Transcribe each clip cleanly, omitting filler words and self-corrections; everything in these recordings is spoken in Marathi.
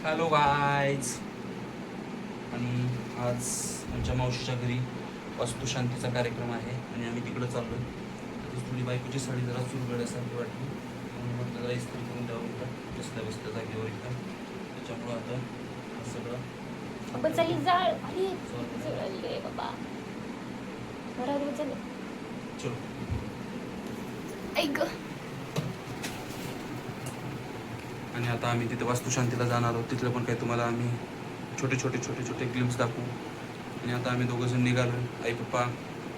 Hello guys. आणि आज आमच्या मावशीच्या घरी वास्तुशांतीचा कार्यक्रम आहे आणि आम्ही तिकडं चाललो आहे. थोडी बायकोची साडी जरा चुरगड्यासारखी वाटली म्हणून म्हटलं जरा इस्त्री करून द्यावं का बसल्या बसल्या जागेवर एकदम. त्याच्यामुळं आता सगळं चलो. आणि आता आम्ही तिथे वास्तुशांतीला जाणार आहोत. तिथलं पण काही तुम्हाला आम्ही छोटे छोटे ग्लिम्स दाखवू. आणि आता आम्ही दोघं जण निघालो. आई पप्पा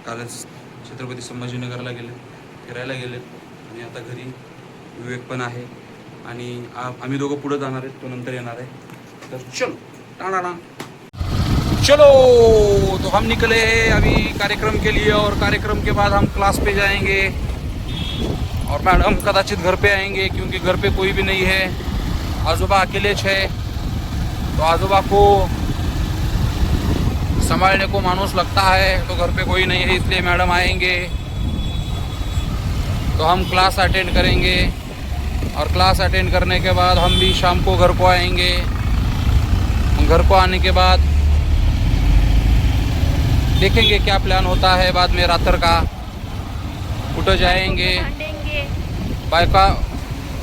कालच छत्रपती संभाजीनगरला गेले, फिरायला गेले. आणि आता घरी विवेक पण आहे आणि आम्ही दोघं पुढे जाणार आहेत, तो नंतर येणार आहे. तर चलो टाणा चलो. तो हम निकले अभी कार्यक्रम के लिए और कार्यक्रम के बाद हम क्लास पे जाएंगे और मैडम कदाचित घर पे आएंगे क्योंकि घर पे कोई भी नहीं है. आजोबा अकेलेच है तो आजोबा को संभालने को मानुस लगता है, तो घर पे कोई नहीं है इसलिए मैडम आएंगे. तो हम क्लास अटेंड करेंगे और क्लास अटेंड करने के बाद हम भी शाम को घर को आएंगे. घर को आने के बाद देखेंगे क्या प्लान होता है बाद में रात्र का. कुछ जाएंगे,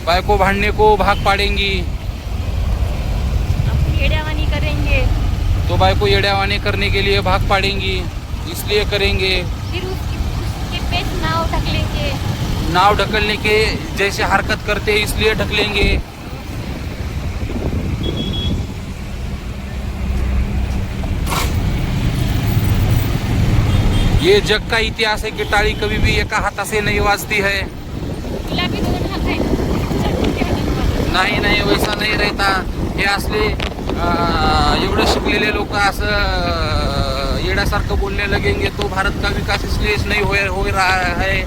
बायको भांडने को भाग पाड़ेंगी, येड्यावानी करेंगे तो बायको येड्यावानी करने के लिए भाग पाड़ेंगी, इसलिए करेंगे. फिर उसके पेट नाव ढकलने के जैसे हरकत करते इसलिए ढकलेंगे. ये जग का इतिहास है कि ताली कभी भी एका हाथा से नहीं वाजती है. नाही वैसा नहीं रहता. हे असले एवढे शिकलेले लोक असं येड्यासारखं बोलने लगेंगे तो भारत का विकास इसलिए नहीं हो रहा है.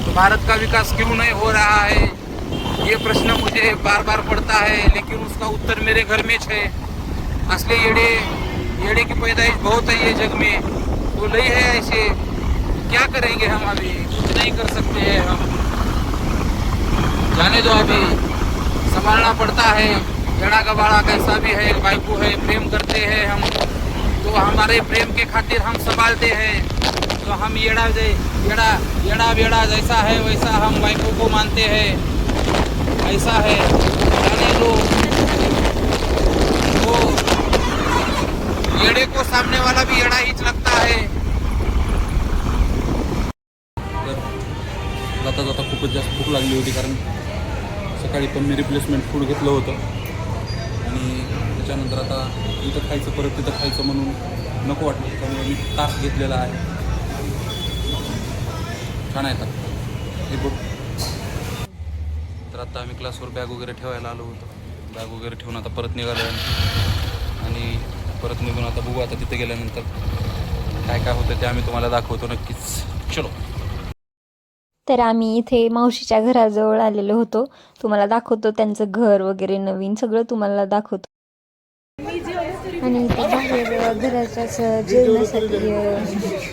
तो भारत का विकास क्यों नहीं हो रहा है ये प्रश्न मुझे बार बार पड़ता है, लेकिन उसका उत्तर मेरे घर में है. असले येड़े की पैदाइश बहुत है ये जग में, तो नहीं है ऐसे. क्या करेंगे हम, अभी कुछ नहीं कर सकते हैं हम. जाने दो, अभी संभालना पड़ता है. जड़ा गबाड़ा कैसा भी है, बायको है, प्रेम करते हैं हम, तो हमारे प्रेम के खातिर हम संभालते हैं. तो हम येड़ा बेड़ा जैसा है वैसा हम बायको को मानते हैं. ऐसा है, जाने दो. वो येड़े को सामने वाला भी येड़ा ही लगता है. जाता जाता खूपच जास्त भूक लागली होती, कारण सकाळी पण मी रिप्लेसमेंट फूड घेतलं होतं आणि त्याच्यानंतर आता इथं खायचं परत तिथं खायचं म्हणून नको वाटलं, त्यामुळे मी ताक घेतलेला आहे. छान आहे ताक हे बघ. तर आता आम्ही क्लासवर बॅग वगैरे ठेवायला आलो होतो. बॅग वगैरे ठेवून आता परत निघालो आणि परत निघून आता बघू आता तिथे गेल्यानंतर काय काय होतं ते आम्ही तुम्हाला दाखवतो नक्कीच. चलो. तर आम्ही इथे मावशीच्या घराजवळ आलेलो होतो. तुम्हाला दाखवतो त्यांचं घर वगैरे नवीन सगळं तुम्हाला दाखवतो. आणि इथे बाहेर घराच्याच जेवणासाठी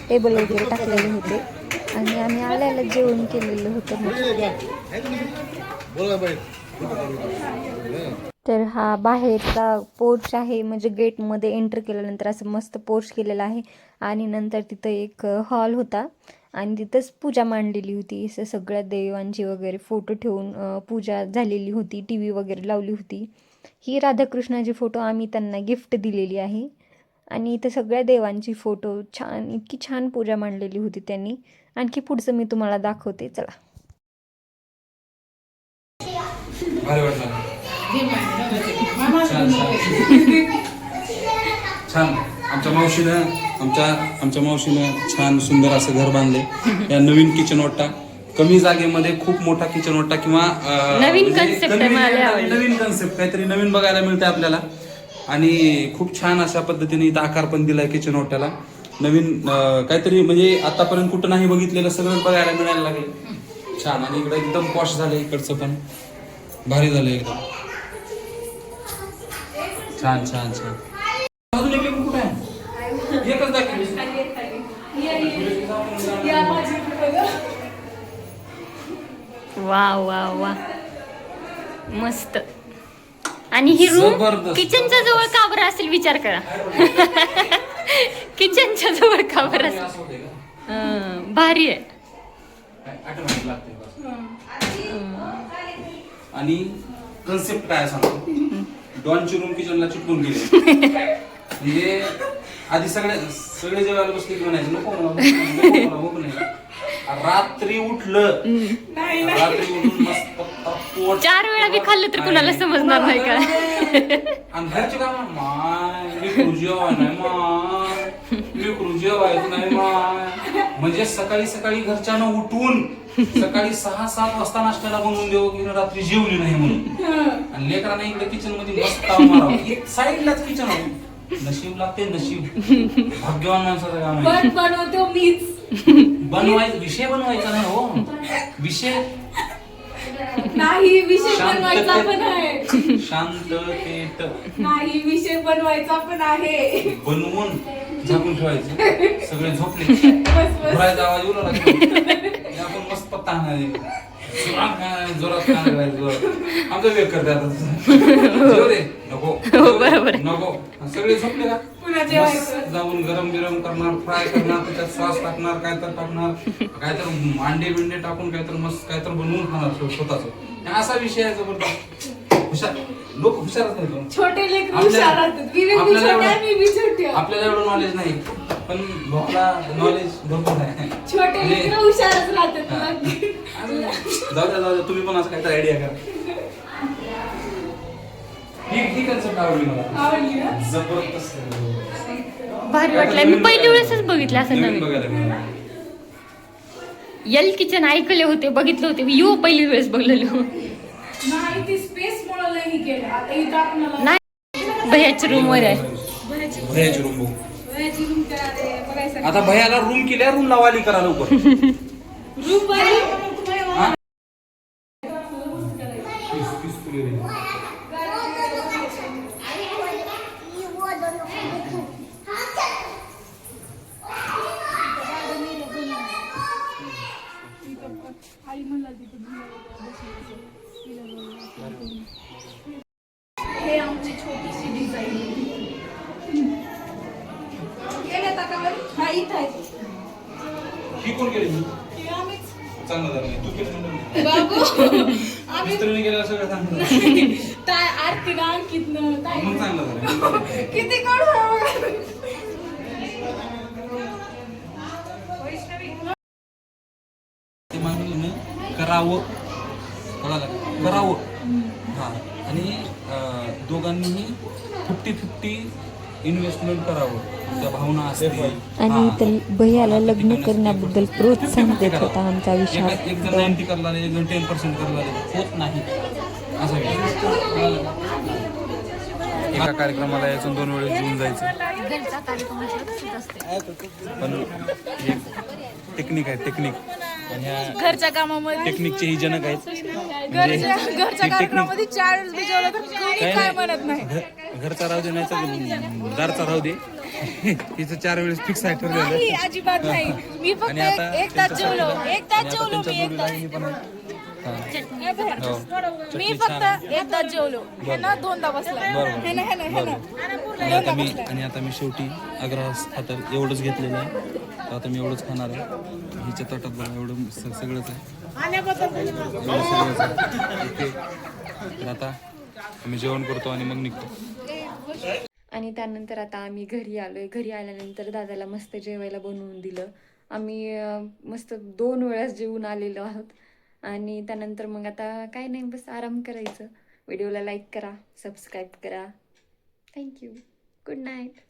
टेबल वगैरे टाकलेले होते आणि आम्ही आल्याला जेवण केलेलं होतं. तर हा बाहेरचा पोर्च आहे, म्हणजे गेटमध्ये एंटर केल्यानंतर असं मस्त पोर्च केलेला आहे. आणि नंतर तिथं एक हॉल होता आणि तिथंच पूजा मांडलेली होती. असं सगळ्या देवांची वगैरे फोटो ठेवून पूजा झालेली होती. टी व्ही वगैरे लावली होती. ही राधाकृष्णाची फोटो आम्ही त्यांना गिफ्ट दिलेली आहे. आणि इथं सगळ्या देवांची फोटो छान, इतकी छान पूजा मांडलेली होती त्यांनी. आणखी पुढचं मी तुम्हाला दाखवते, चला. छान. आमच्या मावशीनं छान सुंदर असं घर बांधले. या नवीन किचन ओटा, कमी जागेमध्ये खूप मोठा किचन ओटा किंवा नवीन कन्सेप्ट काहीतरी नवीन बघायला मिळते आपल्याला. आणि खूप छान अशा पद्धतीने इथं आकार पण दिलाय किचन ओट्याला. नवीन काहीतरी म्हणजे आतापर्यंत कुठं नाही बघितलेलं सगळं बघायला मिळायला लागले. छान. आणि इकडं एकदम पॉश झालं, इकडचं पण भारी झालं एकदम. छान. अजून एक कुठं आहे? एकच दाखवली. वा वा वा, मस्त. आणि ही रूम जबरदस्त. किचनच्या जवळ का बरं असेल विचार करा. किचनच्या जवळ का बरं असेल. असं होतंय का? भारी आहे. ऑटोमॅटिक लागते आणि कन्सेप्ट काय सांगतो, डॉनची रूम किचनला चिटकून गेली. म्हणजे आधी सगळे जेवायला बसले की म्हणायचे नको मला. रात्री उठलं, रात्री उठून मस्त पोट 4 वेळा बी खाल्लं तर कुणाला समजणार नाही का. आणि घरचे काम माय लेकरू जेवाय नाही माय, लेकरू जेवायचं नाही माय. म्हणजे सकाळी सकाळी घरच्यानं उठून सकाळी 6-7 वाजता नाश्त्याला बनवून देऊ की रात्री जेवली नाही म्हणून. आणि लेकरांना इकडे किचन मध्ये मस्त ताव मारावं. साईडलाच किचन आहे. नशीब लागते, नशीब. भाग्यवान माणसाचं काम आहे. बनवतो मीच. बनवायचा विषय बनवायचा नाही हो, विषय नाही, विषय बनवायचा पण आहे. शांततेत नाही, विषय बनवायचा पण आहे. बनवून झाकून ठेवायचं. सगळे झोपले, घुरायचा आवाज येऊ लागला, आपण मस्त पत्ता हाणायचे. जोरात खायला जोरात आमचं वेग करते आता. जेव रे, नको बरोबर. नको. सगळे झोपले का पुन्हा मस्त जेवायचं. जाऊन गरम गरम करणार, फ्राय करणार, त्याच्यात सॉस टाकणार, काय तर टाकणार, काय तर अंडे बिंडे टाकून काय तर मस्त काय तर बनवून खाणार स्वतःच. असा विषय आहे जबरदस्त. हुशार लोक हुशारच नाही. छोटे लेकरं हुशार राहतात. विवेक बी छोटा आहे, मी बी छोटी आहे. आपल्याला एवढं नॉलेज नाही, पण भोपला नॉलेज भरपूर आहे. छोटे लेकरं हुशारच राहतात. जाऊ द्या तुम्ही पण असं काहीतरी आयडिया करा. ही कन्सेप्ट आवडली मला, आवडली ना? जबरदस्त भारी वाटलं. मी पहिली वेळेसच बघितलं असं नवीन नवीन. बघायला मिळालं. यल किचन ऐकले होते, बघितले होते. यो पहिली वेळेस बघलेलो. नाही, ती स्पेस मुळे लई केलं. आता इथं आपल्याला नाही, भैयाच्या रूम वर आहे. भैयाची रूम बघू. वयाची रूम काय रे, बघायचं. आता भैयाला रूम केल्या, रूम लावाली करा लवकर. रूम बाई. हा? हे आमची छोटीशी डिझाईन. गेल्या ताकावर हा इथं आहे. ही कोण केली? हे आम्हीच. चांगलं झालं नाही. तू केलं म्हणून. बाबू आम्ही मिस्त्रीने केलं सगळं चांगलं झालं. काय आरतीनं अंकितनं काय मग चांगलं झालं. किती कोण ते मागणी करावं, कळालं का? करावं. हा, आणि दोघांनीही 50-50 इन्व्हेस्टमेंट करावं. त्या भावना असतील. आणि तर भैयाला लग्न करण्याबद्दल प्रोत्साहन देत होता आमचा एक विशाल. जण 90 करला, एक जण 10% करला, होत नाही असा विषय. कळालं का? एका कार्यक्रमाला यायचं 2 वेळेस जेवून जायचं. पण हे टेक्निक आहे, टेक्निक. आणि ह्या घरच्या कामामध्ये टेक्निकचे ही जनक आहेत. घरच्या कार्यक्रमामध्ये 4 वेळेस भिजवलं तर कोणी काय म्हणत नाही. घरचा राहू दे, नाही तर दारचा राहू दे. तिचं 4 वेळेस फिक्स आहे ठरलेलं. नाही, अजिबात नाही. मी फक्त आणि आता एक तास जेवलो. एक तास जेवलो मी. एक तास. पण आहे. हा. हो. मी चटणी फक्त छान. एक तास जेवलो. हे ना 2दा बसला. बरोबर. हे ना, हे ना, हे ना. आणि आता मी शेवटी आग्रहास खातर एवढंच घेतलेलं आहे. तर आता मी एवढंच खाणार आहे. हिच्या ताटात बघा एवढं सगळंच आहे. एवढं सगळंच आहे. ओके. तर आता आम्ही जेवण करतो आणि मग निघतो. आणि त्यानंतर आता आम्ही घरी आलोय. घरी आल्यानंतर दादाला मस्त जेवायला बनवून दिलं. आम्ही मस्त 2 वेळास जेवून आलेलो आहोत. आणि त्यानंतर मग आता काय नाही, बस आराम करायचं. व्हिडिओला लाईक करा, सबस्क्राईब करा. थँक्यू. Good night.